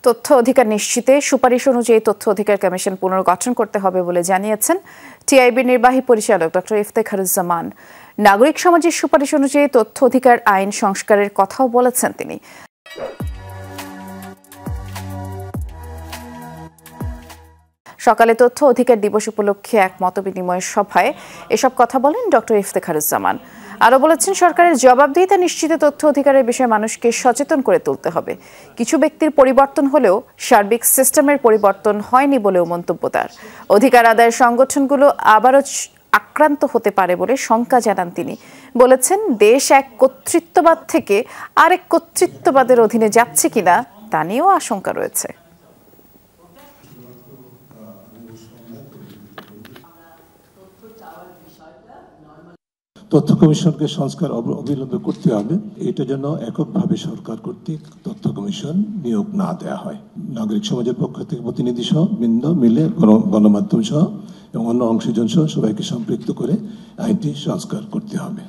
তথ্য অধিকার নিশ্চিতে সুপারিশ অনুযায়ী তথ্য অধিকার কমিশন পুনর্গঠন করতে হবে বলে জানিয়েছেন টিআইবির নির্বাহী পরিচালক ডক্টর ইফতেখারুজ্জামান। নাগরিক সমাজের সুপারিশ অনুযায়ী তথ্য অধিকার আইন সংস্কারের কথাও বলেছেন তিনি। সকালে তথ্য অধিকার দিবস উপলক্ষে এক মতবিনিময় সভায় এসব কথা বলেন ডক্টর ইফতেখারুজ্জামান। আরও বলেছেন, সরকারের জবাবদিহিতা নিশ্চিত তথ্য অধিকারের বিষয়ে মানুষকে সচেতন করে তুলতে হবে। কিছু ব্যক্তির পরিবর্তন হলেও সার্বিক সিস্টেমের পরিবর্তন হয়নি বলেও মন্তব্য তার। অধিকার আদায়ের সংগঠনগুলো আবারও আক্রান্ত হতে পারে বলে শঙ্কা জানান তিনি। বলেছেন, দেশ এক কর্তৃত্ববাদ থেকে আরেক কর্তৃত্ববাদের অধীনে যাচ্ছে কিনা তা নিয়েও আশঙ্কা রয়েছে। তথ্য কমিশনকে সংস্কার অবিলম্বে করতে হবে। এটা যেন এককভাবে সরকার কর্তৃক তথ্য কমিশন নিয়োগ না দেওয়া হয়। নাগরিক সমাজের পক্ষ থেকে প্রতিনিধি সহ বৃন্দ মিলে গণমাধ্যম সহ এবং অন্য অংশীজন সহ সবাইকে সম্পৃক্ত করে আইনটি সংস্কার করতে হবে।